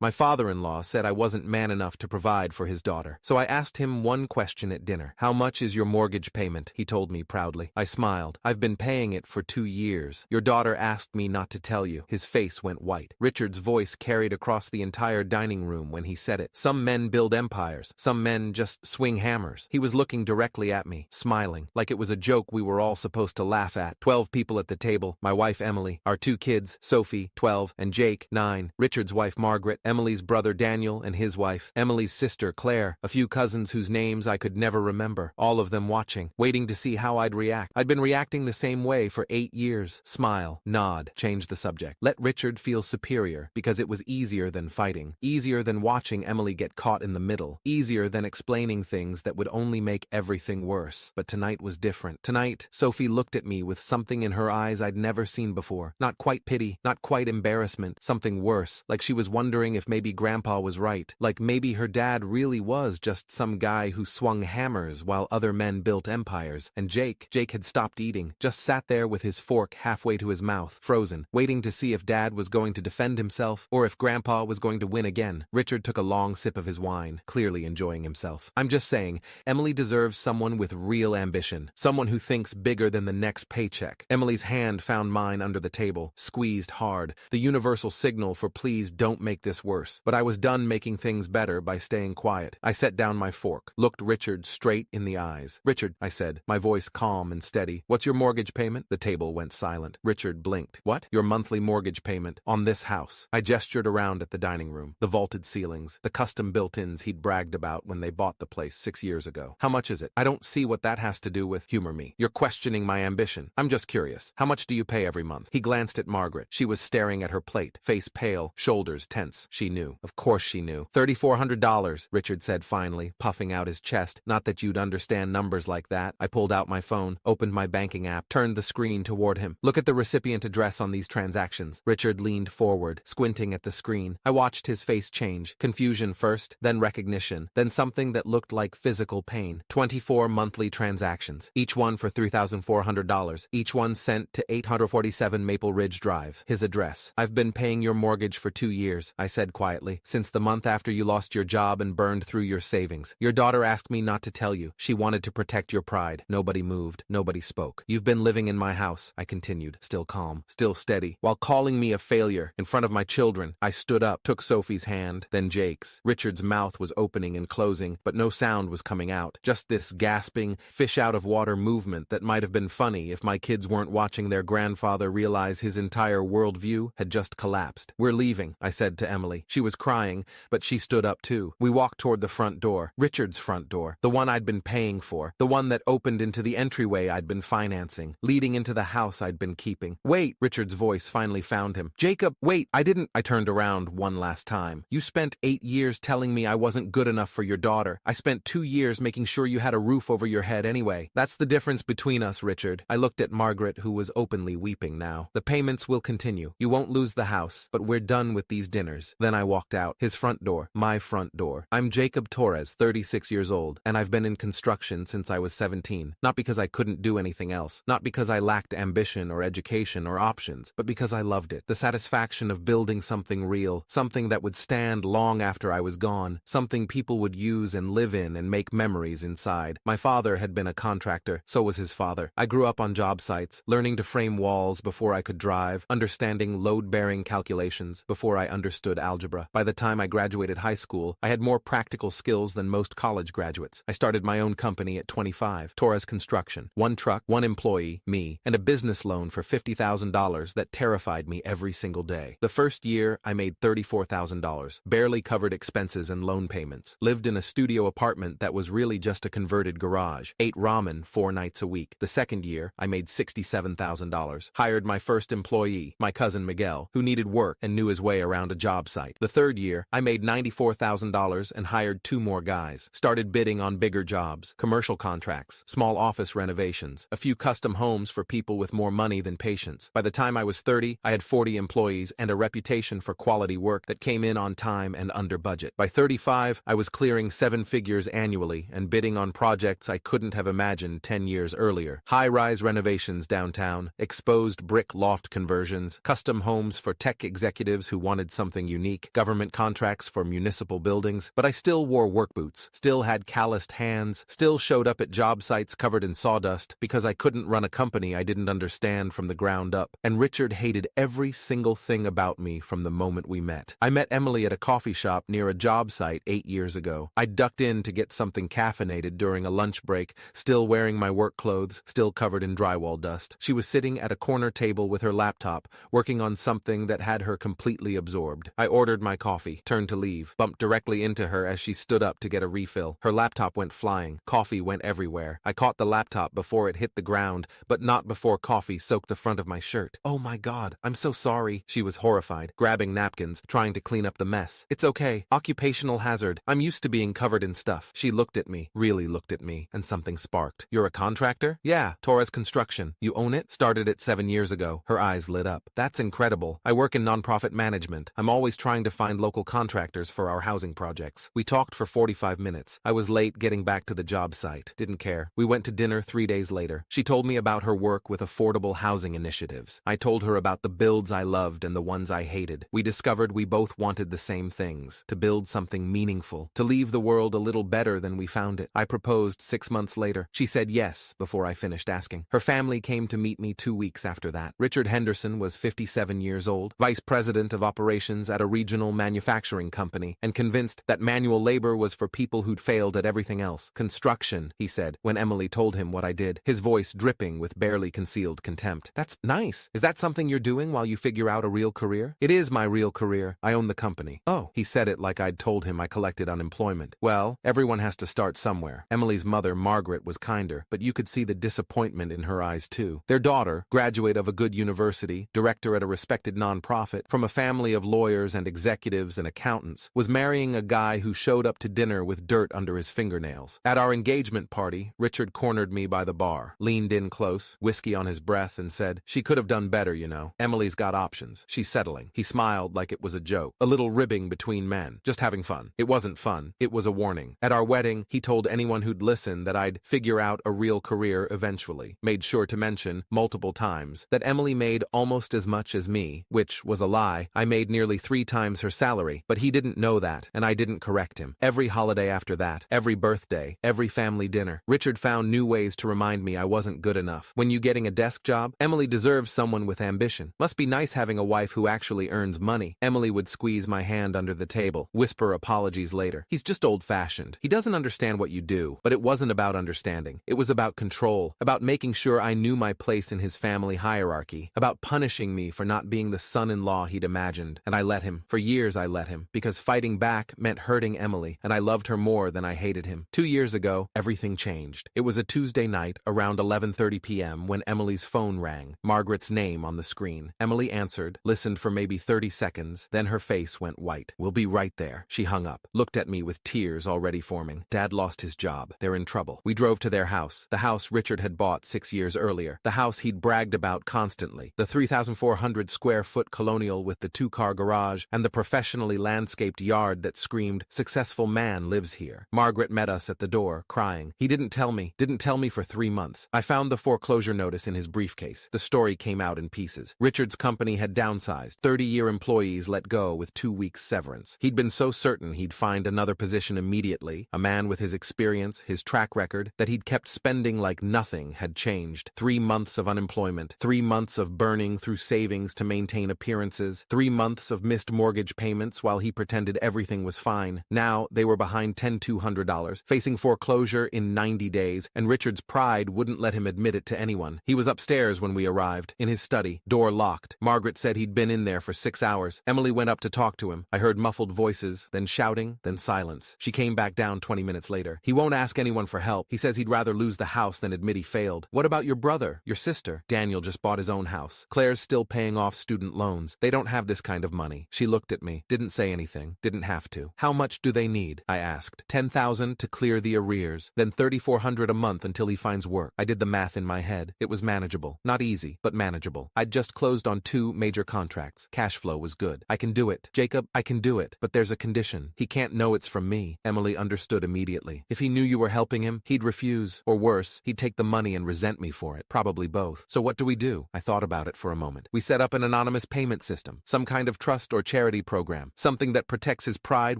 My father-in-law said I wasn't man enough to provide for his daughter. So I asked him one question at dinner. How much is your mortgage payment? He told me proudly. I smiled. I've been paying it for 2 years. Your daughter asked me not to tell you. His face went white. Richard's voice carried across the entire dining room when he said it. Some men build empires. Some men just swing hammers. He was looking directly at me, smiling, like it was a joke we were all supposed to laugh at. 12 people at the table. My wife Emily, our 2 kids, Sophie, 12, and Jake, 9, Richard's wife Margaret, Emily's brother Daniel and his wife, Emily's sister Claire, a few cousins whose names I could never remember, all of them watching, waiting to see how I'd react. I'd been reacting the same way for 8 years. Smile, nod, change the subject. Let Richard feel superior, because it was easier than fighting, easier than watching Emily get caught in the middle, easier than explaining things that would only make everything worse. But tonight was different. Tonight, Sophie looked at me with something in her eyes I'd never seen before. Not quite pity, not quite embarrassment, something worse, like she was wondering if maybe Grandpa was right, like maybe her dad really was just some guy who swung hammers while other men built empires. And Jake had stopped eating, just sat there with his fork halfway to his mouth, frozen, waiting to see if Dad was going to defend himself or if Grandpa was going to win again. Richard took a long sip of his wine, clearly enjoying himself. I'm just saying, Emily deserves someone with real ambition, someone who thinks bigger than the next paycheck. Emily's hand found mine under the table, squeezed hard, the universal signal for please don't make this worse. But I was done making things better by staying quiet. I set down my fork, looked Richard straight in the eyes. Richard, I said, my voice calm and steady. What's your mortgage payment? The table went silent. Richard blinked. What? Your monthly mortgage payment on this house. I gestured around at the dining room, the vaulted ceilings, the custom built-ins he'd bragged about when they bought the place 6 years ago. How much is it? I don't see what that has to do with humor me. You're questioning my ambition. I'm just curious. How much do you pay every month? He glanced at Margaret. She was staring at her plate, face pale, shoulders tense. She knew. Of course she knew. $3,400, Richard said finally, puffing out his chest. Not that you'd understand numbers like that. I pulled out my phone, opened my banking app, turned the screen toward him. Look at the recipient address on these transactions. Richard leaned forward, squinting at the screen. I watched his face change. Confusion first, then recognition, then something that looked like physical pain. 24 monthly transactions, each one for $3,400, each one sent to 847 Maple Ridge Drive. His address. I've been paying your mortgage for 2 years, I said quietly, since the month after you lost your job and burned through your savings. Your daughter asked me not to tell you. She wanted to protect your pride. Nobody moved. Nobody spoke. You've been living in my house, I continued, still calm, still steady, while calling me a failure in front of my children. I stood up, took Sophie's hand, then Jake's. Richard's mouth was opening and closing, but no sound was coming out. Just this gasping, fish-out-of-water movement that might have been funny if my kids weren't watching their grandfather realize his entire worldview had just collapsed. We're leaving, I said to Emily. She was crying, but she stood up too. We walked toward the front door, Richard's front door, the one I'd been paying for, the one that opened into the entryway I'd been financing, leading into the house I'd been keeping. Wait, Richard's voice finally found him. Jacob, wait, I turned around one last time. You spent 8 years telling me I wasn't good enough for your daughter. I spent 2 years making sure you had a roof over your head anyway. That's the difference between us, Richard. I looked at Margaret, who was openly weeping now. The payments will continue. You won't lose the house, but we're done with these dinners. Then I walked out. His front door. My front door. I'm Jacob Torres, 36 years old, and I've been in construction since I was 17. Not because I couldn't do anything else. Not because I lacked ambition or education or options, but because I loved it. The satisfaction of building something real, something that would stand long after I was gone, something people would use and live in and make memories inside. My father had been a contractor, so was his father. I grew up on job sites, learning to frame walls before I could drive, understanding load-bearing calculations before I understood algebra. By the time I graduated high school, I had more practical skills than most college graduates. I started my own company at 25, Torres Construction. 1 truck, 1 employee, me, and a business loan for $50,000 that terrified me every single day. The first year, I made $34,000, barely covered expenses and loan payments, lived in a studio apartment that was really just a converted garage, ate ramen 4 nights a week. The second year, I made $67,000, hired my first employee, my cousin Miguel, who needed work and knew his way around a job site. The third year, I made $94,000 and hired 2 more guys, started bidding on bigger jobs, commercial contracts, small office renovations, a few custom homes for people with more money than patience. By the time I was 30, I had 40 employees and a reputation for quality work that came in on time and under budget. By 35, I was clearing 7 figures annually and bidding on projects I couldn't have imagined 10 years earlier. High-rise renovations downtown, exposed brick loft conversions, custom homes for tech executives who wanted something unique. unique, government contracts for municipal buildings, but I still wore work boots, still had calloused hands, still showed up at job sites covered in sawdust because I couldn't run a company I didn't understand from the ground up, and Richard hated every single thing about me from the moment we met. I met Emily at a coffee shop near a job site 8 years ago. I ducked in to get something caffeinated during a lunch break, still wearing my work clothes, still covered in drywall dust. She was sitting at a corner table with her laptop, working on something that had her completely absorbed. I ordered my coffee, turned to leave, bumped directly into her as she stood up to get a refill. Her laptop went flying. Coffee went everywhere. I caught the laptop before it hit the ground, but not before coffee soaked the front of my shirt. "Oh my God, I'm so sorry." She was horrified, grabbing napkins, trying to clean up the mess. "It's okay. Occupational hazard. I'm used to being covered in stuff." She looked at me, really looked at me, and something sparked. "You're a contractor?" "Yeah, Torres Construction." "You own it?" "Started it 7 years ago." Her eyes lit up. "That's incredible. I work in nonprofit management. I'm always trying to find local contractors for our housing projects." We talked for 45 minutes. I was late getting back to the job site. Didn't care. We went to dinner 3 days later. She told me about her work with affordable housing initiatives. I told her about the builds I loved and the ones I hated. We discovered we both wanted the same things: to build something meaningful, to leave the world a little better than we found it. I proposed 6 months later. She said yes before I finished asking. Her family came to meet me 2 weeks after that. Richard Henderson was 57 years old, vice president of operations at a regional manufacturing company, and convinced that manual labor was for people who'd failed at everything else. "Construction," he said, when Emily told him what I did, his voice dripping with barely concealed contempt. "That's nice. Is that something you're doing while you figure out a real career?" "It is my real career. I own the company." "Oh." He said it like I'd told him I collected unemployment. "Well, everyone has to start somewhere." Emily's mother, Margaret, was kinder, but you could see the disappointment in her eyes too. Their daughter, graduate of a good university, director at a respected nonprofit, from a family of lawyers and executives and accountants, was marrying a guy who showed up to dinner with dirt under his fingernails. At our engagement party, Richard cornered me by the bar, leaned in close, whiskey on his breath, and said, "She could have done better, you know. Emily's got options. She's settling." He smiled like it was a joke, a little ribbing between men, just having fun. It wasn't fun. It was a warning. At our wedding, he told anyone who'd listen that I'd figure out a real career eventually. Made sure to mention, multiple times, that Emily made almost as much as me, which was a lie. I made nearly 3 times her salary, but he didn't know that, and I didn't correct him. Every holiday after that, every birthday, every family dinner, Richard found new ways to remind me I wasn't good enough. "When you getting a desk job? Emily deserves someone with ambition. Must be nice having a wife who actually earns money." Emily would squeeze my hand under the table, whisper apologies later. "He's just old-fashioned. He doesn't understand what you do." But it wasn't about understanding. It was about control, about making sure I knew my place in his family hierarchy, about punishing me for not being the son-in-law he'd imagined. And I let him. For years I let him, because fighting back meant hurting Emily, and I loved her more than I hated him. 2 years ago, everything changed. It was a Tuesday night, around 11:30 p.m., when Emily's phone rang, Margaret's name on the screen. Emily answered, listened for maybe 30 seconds, then her face went white. "We'll be right there." She hung up, looked at me with tears already forming. "Dad lost his job. They're in trouble." We drove to their house, the house Richard had bought 6 years earlier, the house he'd bragged about constantly, the 3,400 square foot colonial with the 2-car garage and the professionally landscaped yard that screamed, "Successful man lives here." Margaret met us at the door, crying. "He didn't tell me for 3 months. I found the foreclosure notice in his briefcase." The story came out in pieces. Richard's company had downsized, 30-year employees let go with 2 weeks severance. He'd been so certain he'd find another position immediately, a man with his experience, his track record, that he'd kept spending like nothing had changed. 3 months of unemployment, 3 months of burning through savings to maintain appearances, 3 months of missed mortgage payments while he pretended everything was fine. Now they were behind $1,200, facing foreclosure in 90 days, and Richard's pride wouldn't let him admit it to anyone. He was upstairs when we arrived, in his study, door locked. Margaret said he'd been in there for 6 hours. Emily went up to talk to him. I heard muffled voices, then shouting, then silence. She came back down 20 minutes later. "He won't ask anyone for help. He says he'd rather lose the house than admit he failed." "What about your brother, your sister?" "Daniel just bought his own house. Claire's still paying off student loans. They don't have this kind of money." She looked at me, didn't say anything, didn't have to. "How much do they need?" I asked. $10,000 to clear the arrears, then $3,400 a month until he finds work. I did the math in my head. It was manageable. Not easy, but manageable. I'd just closed on 2 major contracts. Cash flow was good. "I can do it. Jacob, I can do it. But there's a condition. He can't know it's from me." Emily understood immediately. "If he knew you were helping him, he'd refuse. Or worse, he'd take the money and resent me for it. Probably both. So what do we do?" I thought about it for a moment. "We set up an anonymous payment system. Some kind of trust or charity charity program, something that protects his pride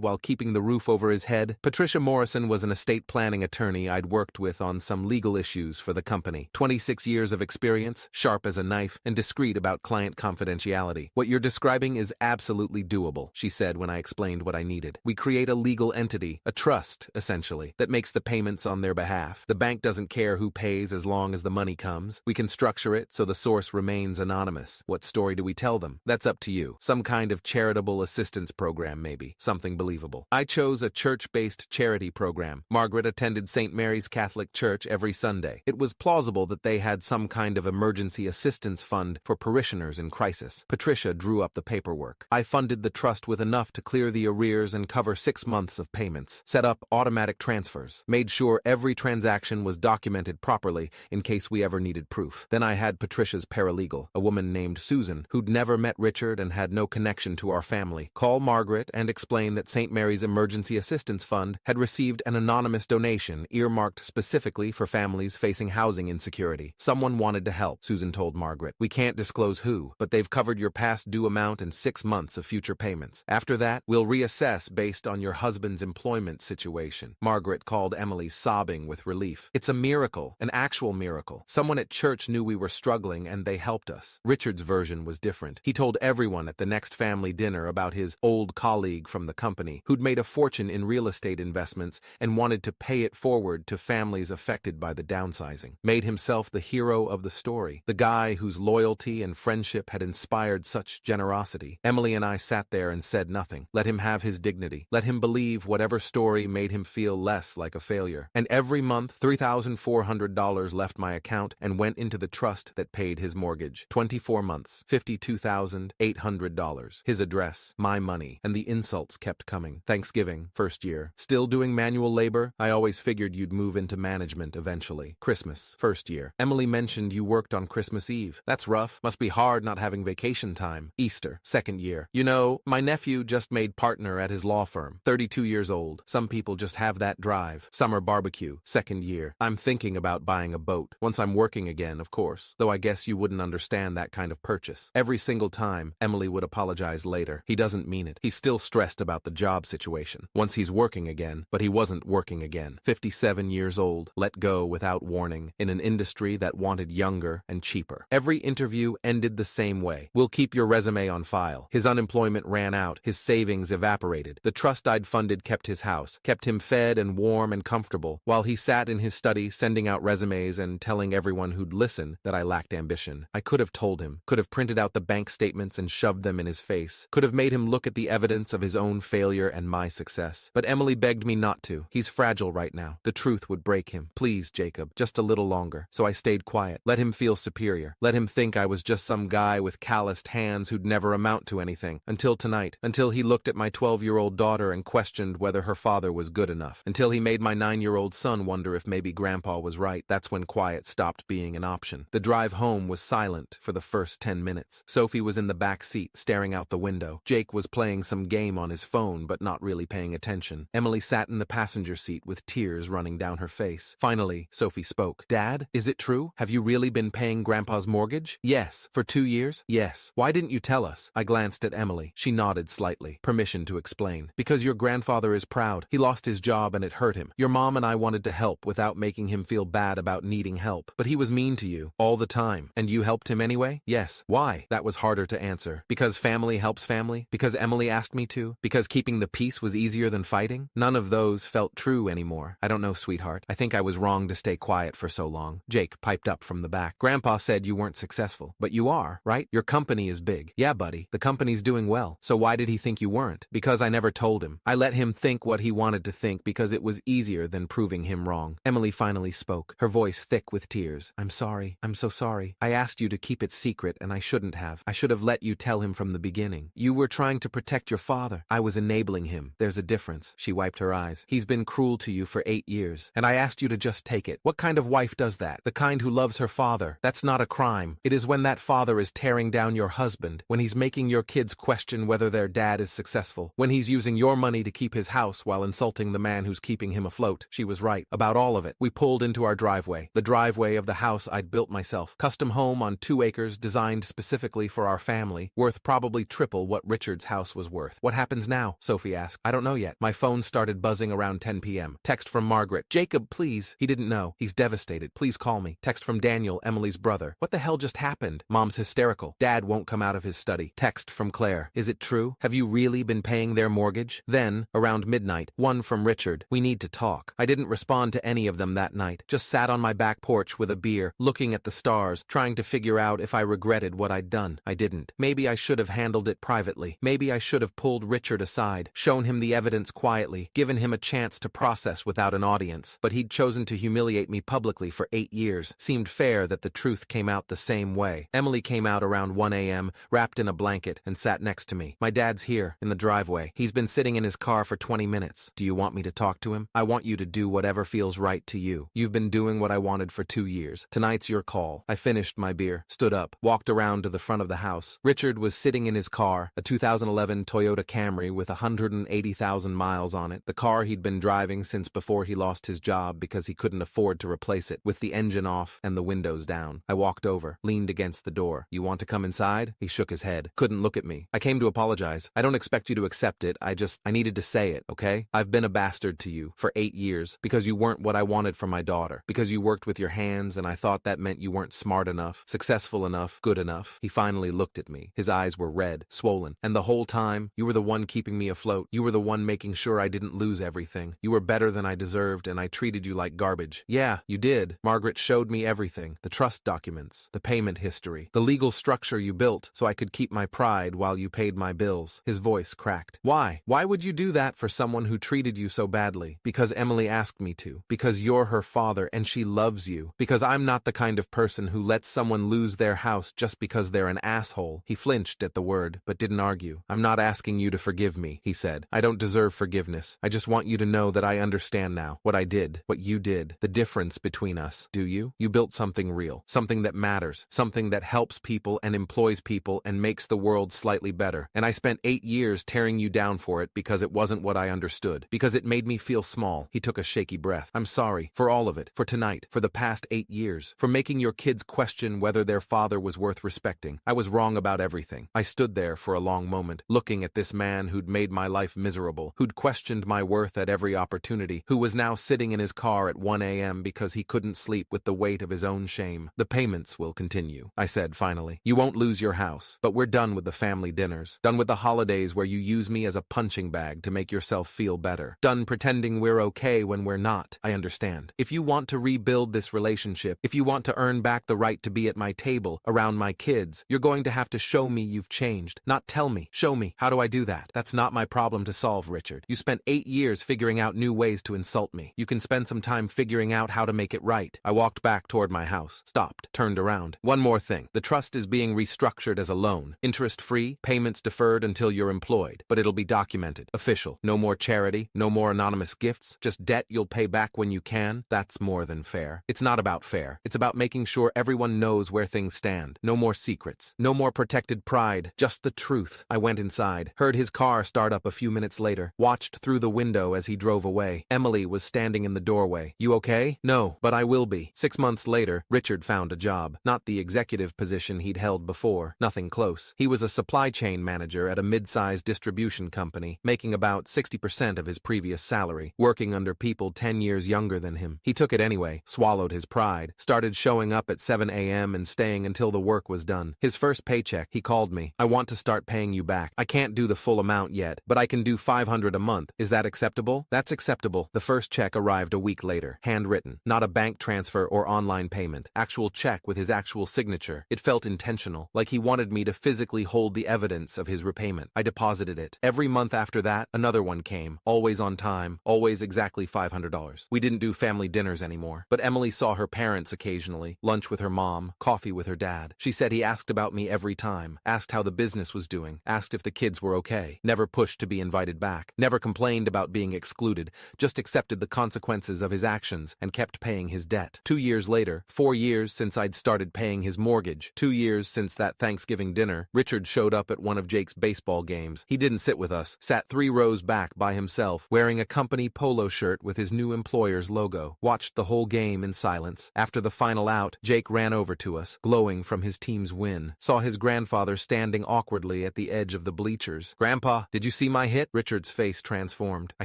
while keeping the roof over his head. Patricia Morrison was an estate planning attorney I'd worked with on some legal issues for the company. 26 years of experience, sharp as a knife, and discreet about client confidentiality. What you're describing is absolutely doable, she said when I explained what I needed. We create a legal entity, a trust, essentially, that makes the payments on their behalf. The bank doesn't care who pays as long as the money comes. We can structure it so the source remains anonymous. What story do we tell them? That's up to you. Some kind of charitable assistance program, maybe. Something believable. I chose a church-based charity program. Margaret attended St. Mary's Catholic Church every Sunday. It was plausible that they had some kind of emergency assistance fund for parishioners in crisis. Patricia drew up the paperwork. I funded the trust with enough to clear the arrears and cover 6 months of payments. Set up automatic transfers. Made sure every transaction was documented properly in case we ever needed proof. Then I had Patricia's paralegal, a woman named Susan, who'd never met Richard and had no connection to our family, call Margaret and explain that St. Mary's Emergency Assistance Fund had received an anonymous donation earmarked specifically for families facing housing insecurity. Someone wanted to help, Susan told Margaret. We can't disclose who, but they've covered your past due amount and 6 months of future payments. After that, we'll reassess based on your husband's employment situation. Margaret called Emily, sobbing with relief. It's a miracle, an actual miracle. Someone at church knew we were struggling and they helped us. Richard's version was different. He told everyone at the next family dinner about his old colleague from the company who'd made a fortune in real estate investments and wanted to pay it forward to families affected by the downsizing. Made himself the hero of the story, the guy whose loyalty and friendship had inspired such generosity. Emily and I sat there and said nothing. Let him have his dignity. Let him believe whatever story made him feel less like a failure. And every month, $3,400 left my account and went into the trust that paid his mortgage. 24 months, $52,800. His address, my money, and the insults kept coming. Thanksgiving, first year. Still doing manual labor? I always figured you'd move into management eventually. Christmas, first year. Emily mentioned you worked on Christmas Eve. That's rough. Must be hard not having vacation time. Easter, second year. You know, my nephew just made partner at his law firm. 32 years old. Some people just have that drive. Summer barbecue, second year. I'm thinking about buying a boat. Once I'm working again, of course. Though I guess you wouldn't understand that kind of purchase. Every single time, Emily would apologize later. He doesn't mean it. He's still stressed about the job situation. Once he's working again, but he wasn't working again. 57 years old, let go without warning, in an industry that wanted younger and cheaper. Every interview ended the same way. We'll keep your resume on file. His unemployment ran out. His savings evaporated. The trust I'd funded kept his house, kept him fed and warm and comfortable, while he sat in his study sending out resumes and telling everyone who'd listen that I lacked ambition. I could have told him, could have printed out the bank statements and shoved them in his face, could have made him look at the evidence of his own failure and my success. But Emily begged me not to. He's fragile right now. The truth would break him. Please, Jacob, just a little longer. So I stayed quiet. Let him feel superior. Let him think I was just some guy with calloused hands who'd never amount to anything. Until tonight. Until he looked at my 12-year-old daughter and questioned whether her father was good enough. Until he made my 9-year-old son wonder if maybe Grandpa was right. That's when quiet stopped being an option. The drive home was silent for the first 10 minutes. Sophie was in the back seat, staring out the window. Jake was playing some game on his phone, but not really paying attention. Emily sat in the passenger seat with tears running down her face. Finally, Sophie spoke. Dad, is it true? Have you really been paying Grandpa's mortgage? Yes. For 2 years? Yes. Why didn't you tell us? I glanced at Emily. She nodded slightly. Permission to explain. Because your grandfather is proud. He lost his job and it hurt him. Your mom and I wanted to help without making him feel bad about needing help. But he was mean to you. All the time. And you helped him anyway? Yes. Why? That was harder to answer. Because family helps family? Because Emily asked me to? Because keeping the peace was easier than fighting? None of those felt true anymore. I don't know, sweetheart. I think I was wrong to stay quiet for so long. Jake piped up from the back. Grandpa said you weren't successful. But you are, right? Your company is big. Yeah, buddy. The company's doing well. So why did he think you weren't? Because I never told him. I let him think what he wanted to think because it was easier than proving him wrong. Emily finally spoke, her voice thick with tears. I'm sorry. I'm so sorry. I asked you to keep it secret and I shouldn't have. I should have let you tell him from the beginning. You were trying to protect your father. I was enabling him. There's a difference. She wiped her eyes. He's been cruel to you for 8 years, and I asked you to just take it. What kind of wife does that? The kind who loves her father. That's not a crime. It is when that father is tearing down your husband, when he's making your kids question whether their dad is successful, when he's using your money to keep his house while insulting the man who's keeping him afloat. She was right about all of it. We pulled into our driveway, the driveway of the house I'd built myself. Custom home on 2 acres designed specifically for our family, worth probably triple what Richard's house was worth. What happens now? Sophie asked. I don't know yet. My phone started buzzing around 10 p.m. Text from Margaret. Jacob, please. He didn't know. He's devastated. Please call me. Text from Daniel, Emily's brother. What the hell just happened? Mom's hysterical. Dad won't come out of his study. Text from Claire. Is it true? Have you really been paying their mortgage? Then, around midnight, one from Richard. We need to talk. I didn't respond to any of them that night. Just sat on my back porch with a beer, looking at the stars, trying to figure out if I regretted what I'd done. I didn't. Maybe I should have handled it privately. Maybe I should have pulled Richard aside, shown him the evidence quietly, given him a chance to process without an audience. But he'd chosen to humiliate me publicly for 8 years. Seemed fair that the truth came out the same way. Emily came out around 1 a.m., wrapped in a blanket, and sat next to me. My dad's here, in the driveway. He's been sitting in his car for 20 minutes. Do you want me to talk to him? I want you to do whatever feels right to you. You've been doing what I wanted for 2 years. Tonight's your call. I finished my beer, stood up, walked around to the front of the house. Richard was sitting in his car, a 2011 Toyota Camry with 180,000 miles on it, the car he'd been driving since before he lost his job because he couldn't afford to replace it, with the engine off and the windows down. I walked over, leaned against the door. You want to come inside? He shook his head. Couldn't look at me. I came to apologize. I don't expect you to accept it. I needed to say it, okay? I've been a bastard to you for 8 years because you weren't what I wanted for my daughter, because you worked with your hands and I thought that meant you weren't smart enough, successful enough, good enough. He finally looked at me. His eyes were red, swollen, and the whole time, you were the one keeping me afloat. You were the one making sure I didn't lose everything. You were better than I deserved and I treated you like garbage. Yeah, you did. Margaret showed me everything. The trust documents, the payment history, the legal structure you built so I could keep my pride while you paid my bills. His voice cracked. Why? Why would you do that for someone who treated you so badly? Because Emily asked me to. Because you're her father and she loves you. Because I'm not the kind of person who lets someone lose their house just because they're an asshole. He flinched at the word, but didn't argue. I'm not asking you to forgive me, he said. I don't deserve forgiveness. I just want you to know that I understand now. What I did, what you did, the difference between us. Do you? You built something real. Something that matters. Something that helps people and employs people and makes the world slightly better. And I spent 8 years tearing you down for it because it wasn't what I understood. Because it made me feel small. He took a shaky breath. I'm sorry for all of it. For tonight. For the past 8 years. For making your kids question whether their father was worth respecting. I was wrong about everything. I stood there for a long moment, looking at this man who'd made my life miserable, who'd questioned my worth at every opportunity, who was now sitting in his car at 1 a.m. because he couldn't sleep with the weight of his own shame. The payments will continue, I said finally. You won't lose your house, but we're done with the family dinners. Done with the holidays where you use me as a punching bag to make yourself feel better. Done pretending we're okay when we're not. I understand. If you want to rebuild this relationship, if you want to earn back the right to be at my table, around my kids, you're going to have to show me you've changed. Not tell me. Show me. How do I do that? That's not my problem to solve, Richard. You spent 8 years figuring out new ways to insult me. You can spend some time figuring out how to make it right. I walked back toward my house, stopped, turned around. One more thing. The trust is being restructured as a loan. Interest-free, payments deferred until you're employed. But it'll be documented. Official. No more charity, no more anonymous gifts, just debt you'll pay back when you can. That's more than fair. It's not about fair. It's about making sure everyone knows where things stand. No more secrets. No more protected pride. Just the truth. I went inside, heard his car start up a few minutes later, watched through the window as he drove away. Emily was standing in the doorway. You okay? No, but I will be. 6 months later, Richard found a job. Not the executive position he'd held before. Nothing close. He was a supply chain manager at a mid-sized distribution company, making about 60% of his previous salary, working under people 10 years younger than him. He took it anyway, swallowed his pride, started showing up at 7 a.m. and staying until the work was done. His first paycheck, he called me. I want to start paying you back. I can't do the full amount yet, but I can do $500 a month. Is that acceptable? That's acceptable. The first check arrived a week later, handwritten, not a bank transfer or online payment. Actual check with his actual signature. It felt intentional, like he wanted me to physically hold the evidence of his repayment. I deposited it. Every month after that, another one came, always on time, always exactly $500. We didn't do family dinners anymore, but Emily saw her parents occasionally, lunch with her mom, coffee with her dad. She said he asked about me every time, asked how the business was doing, asked if the kids were okay, never pushed to be invited back, never complained about being excluded, just accepted the consequences of his actions and kept paying his debt. 2 years later, 4 years since I'd started paying his mortgage, 2 years since that Thanksgiving dinner, Richard showed up at one of Jake's baseball games. He didn't sit with us, sat 3 rows back by himself, wearing a company polo shirt with his new employer's logo, watched the whole game in silence. After the final out, Jake ran over to us, glowing from his team's win, saw his grandfather standing awkwardly awkwardly at the edge of the bleachers. Grandpa, did you see my hit? Richard's face transformed. I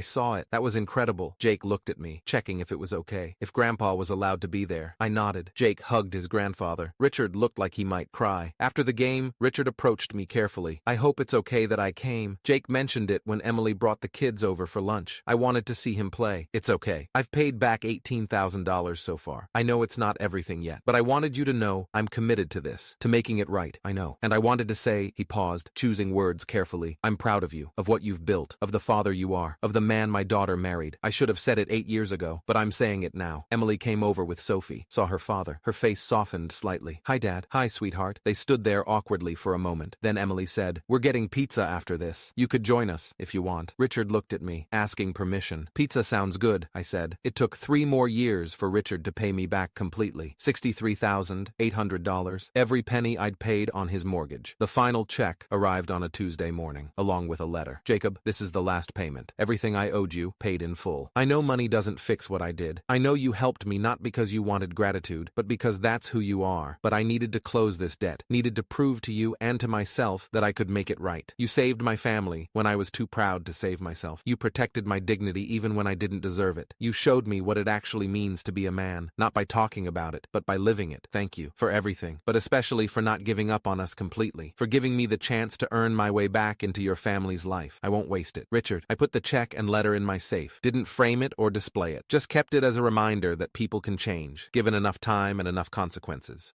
saw it. That was incredible. Jake looked at me, checking if it was okay. If Grandpa was allowed to be there. I nodded. Jake hugged his grandfather. Richard looked like he might cry. After the game, Richard approached me carefully. I hope it's okay that I came. Jake mentioned it when Emily brought the kids over for lunch. I wanted to see him play. It's okay. I've paid back $18,000 so far. I know it's not everything yet, but I wanted you to know I'm committed to this, to making it right. I know. And I wanted to say, he paused, choosing words carefully, I'm proud of you, of what you've built, of the father you are, of the man my daughter married. I should have said it 8 years ago, but I'm saying it now. Emily came over with Sophie, saw her father. Her face softened slightly. Hi, Dad. Hi, sweetheart. They stood there awkwardly for a moment. Then Emily said, we're getting pizza after this. You could join us, if you want. Richard looked at me, asking permission. Pizza sounds good, I said. It took 3 more years for Richard to pay me back completely. $63,800. Every penny I'd paid on his mortgage. The final check arrived on a Tuesday morning, along with a letter. Jacob, this is the last payment. Everything I owed you, paid in full. I know money doesn't fix what I did. I know you helped me not because you wanted gratitude, but because that's who you are. But I needed to close this debt, needed to prove to you and to myself that I could make it right. You saved my family when I was too proud to save myself. You protected my dignity even when I didn't deserve it. You showed me what it actually means to be a man, not by talking about it, but by living it. Thank you for everything, but especially for not giving up on us completely, for giving me the chance to earn my way back into your family's life. I won't waste it. Richard, I put the check and letter in my safe, didn't frame it or display it, just kept it as a reminder that people can change, given enough time and enough consequences.